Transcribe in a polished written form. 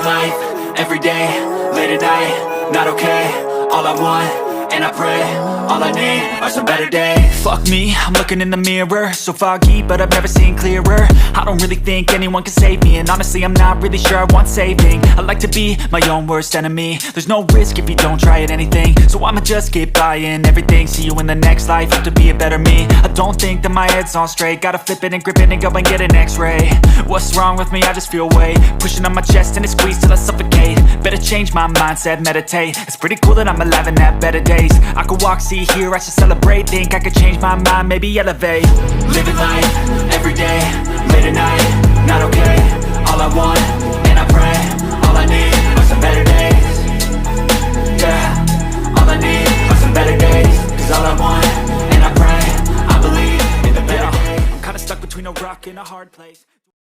life, every day, late at night, not okay. All I want, and I pray, all I need are some better days. Fuck me, I'm looking in the mirror, so foggy, but I've never seen clearer. I don't really think anyone can save me, and honestly I'm not really sure I want saving. I like to be my own worst enemy. There's no risk if you don't try at anything, so I'ma just keep buying everything. See you in the next life, have to be a better me. I don't think that my head's on straight, gotta flip it and grip it and go and get an x-ray. What's wrong with me? I just feel weight pushing on my chest and it squeezes till I suffocate. Better change my mindset, meditate. It's pretty cool that I'm alive and have better days. I could walk, see, hear, I should celebrate. Think I could change my mind, maybe elevate. Living life, every day, late at night, not okay. All I want, and I pray, all I need are some better days. Yeah, all I need are some better days. Cause all I want, and I pray, I believe in the better days. I'm kinda stuck between a rock and a hard place.